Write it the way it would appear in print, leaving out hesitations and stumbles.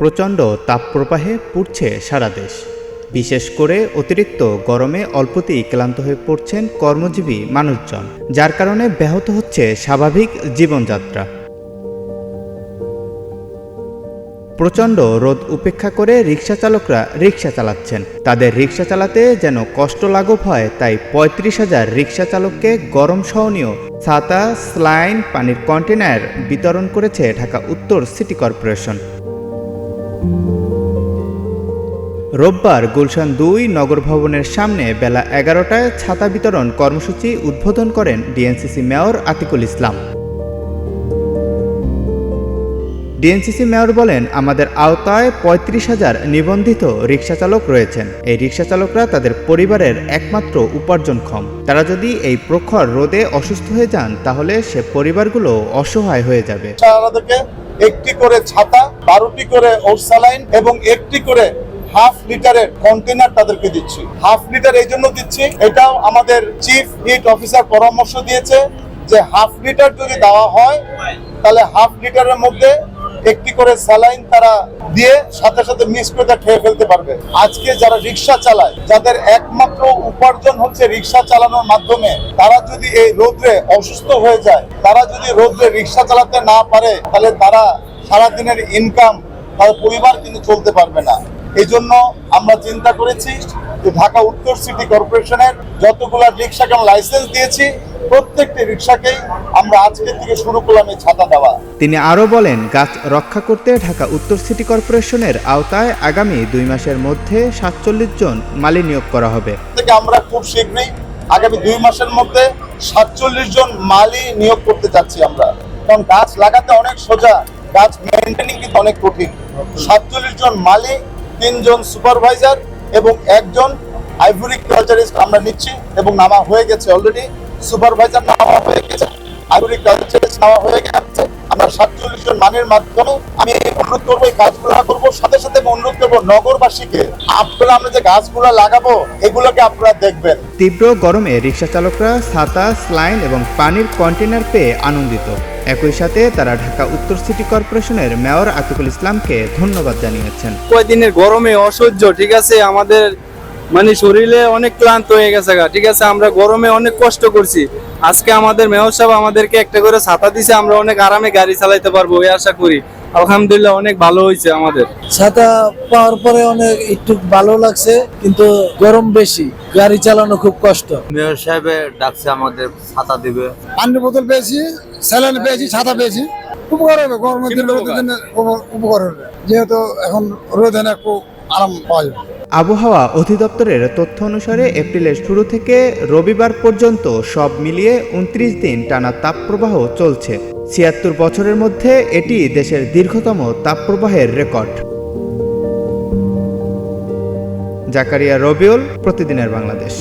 প্রচণ্ড তাপপ্রবাহে পুড়ছে সারা দেশ। বিশেষ করে অতিরিক্ত গরমে অল্পতেই ক্লান্ত হয়ে পড়ছেন কর্মজীবী মানুষজন, যার কারণে ব্যাহত হচ্ছে স্বাভাবিক জীবনযাত্রা। প্রচণ্ড রোদ উপেক্ষা করে রিকশা চালকরা রিকশা চালাচ্ছেন। তাদের রিকশা চালাতে যেন কষ্ট লাঘব হয়, তাই ৩৫,০০০ রিকশা চালককে গরম সহনীয় ছাতা, স্যালাইন, পানির কন্টেনার বিতরণ করেছে ঢাকা উত্তর সিটি কর্পোরেশন। রোববার গুলশান ২ নগর ভবনের সামনে বেলা ১১টায় ছাতা বিতরণ কর্মসূচি উদ্বোধন করেন ডিএনসিসি মেয়র আতিকুল ইসলাম। ডিএনসিসি মেয়র বলেন, আমাদের আওতায় ৩৫,০০০ নিবন্ধিত রিকশাচালক রয়েছেন। এই রিকশাচালকরা তাদের পরিবারের একমাত্র উপার্জনক্ষম। তারা যদি এই প্রখর রোদে অসুস্থ হয়ে যান, তাহলে সে পরিবারগুলো অসহায় হয়ে যাবে। একটি করে ছাতা, ১২টি করে স্যালাইন এবং একটি করে হাফ লিটারের কন্টেনার তাদেরকে দিচ্ছি। হাফ লিটার এই জন্য দিচ্ছি, এটাও আমাদের চিফ হিট অফিসার পরামর্শ দিয়েছে যে হাফ লিটার যদি দেওয়া হয় তাহলে হাফ লিটারের মধ্যে একটি করে স্যালাইন তারা দিয়ে সাথে সাথে মিক্স করে খেয়ে ফেলতে পারবে। আজকে যারা রিক্সা চালায়, যাদের একমাত্র উপার্জন হচ্ছে রিক্সা চালানোর মাধ্যমে, তারা যদি এই রোদে অসুস্থ হয়ে যায়, তারা যদি রোদে রিক্সা চালাতে না পারে, তাহলে তারা সারাদিনের ইনকাম, তার পরিবার কিন্তু চলতে পারবে না। এই জন্য আমরা চিন্তা করেছি যে ঢাকা উত্তর সিটি কর্পোরেশনের যতগুলা রিক্সাকে লাইসেন্স দিয়েছি, প্রত্যেকটি রিক্সাকেই আমরা আজকে থেকে শুরু করলাম এই ছাতা দেওয়া। তিনি আরও বলেন, গাছ রক্ষা করতে ঢাকা উত্তর সিটি কর্পোরেশনের আওতায় আগামী ২ মাসের মধ্যে ৪৭ জন মালি নিয়োগ করা হবে। আমরা খুব শীঘ্রই আগামী ২ মাসের মধ্যে ৪৭ জন মালি নিয়োগ করতে চাচ্ছি আমরা। কারণ গাছ লাগাতে অনেক সোজা, গাছ মেইনটেনিং কিন্তু অনেক কঠিন। ৪৭ জন মালি, ৩ জন সুপারভাইজার এবং ১ জন আইভরি কালচারিস্ট আমরা নিচ্ছি এবং নামা হয়ে গেছে অলরেডি। সুপারভাইজার নেওয়া হয়ে গেছে, আইভরি কালচারিস্ট নেওয়া হয়ে গেছে। আমরা ৪৭ জন মানের মাধ্যমে আমি অনুরোধ করবো এই কাজগুলো করবো। সাথে সাথে অনুরোধ করবো নগরবাসীকে, আপনারা আমরা যে গাছগুলো লাগাবো এগুলোকে আপনারা দেখবেন। তীব্র গরমে রিকশা চালকরা ছাতা, স্যালাইন এবং পানির কন্টেনার পেয়ে আনন্দিত। একই সাথে তারা ঢাকা উত্তর সিটি কর্পোরেশনের মেয়র আতিকুল ইসলামকে ধন্যবাদ জানিয়েছেন। কয়েকদিনের গরমে অসহ্য, ঠিক আছে, আমাদের শরীরে অনেক ক্লান্ত হয়ে গেছে, ঠিক আছে, আমরা গরমে অনেক কষ্ট করছি। আজকে আমাদের মেয়র সাহেব আমাদেরকে একটা করে ছাতা দিছে, আমরা অনেক আরামে গাড়ি চালাইতে পারবো এই আশা করি। আলহামদুলিল্লাহ অনেক ভালো হয়েছে আমাদের। ছাতা পাওয়ার পরে অনেক একটু ভালো লাগছে, কিন্তু গরম বেশি, গাড়ি চালানো খুব কষ্ট। মেয়র সাহেব ডাকছে আমাদের ছাতা দিবে। পানির বোতল পেয়েছি, স্যালাইন পেয়েছি, ছাতা পেয়েছি। উপকার হবে, গরমের দিনে উপকার হবে, যেহেতু এখন রোদে একটু আরাম পাওয়া যাবে। আবহাওয়া অধিদপ্তরের তথ্য অনুসারে এপ্রিলের শুরু থেকে রবিবার পর্যন্ত সব মিলিয়ে ২৯ দিন টানা তাপপ্রবাহ চলছে। ৭৬ বছরের মধ্যে এটি দেশের দীর্ঘতম তাপপ্রবাহের রেকর্ড। জাকারিয়া রবিউল, প্রতিদিনের বাংলাদেশ।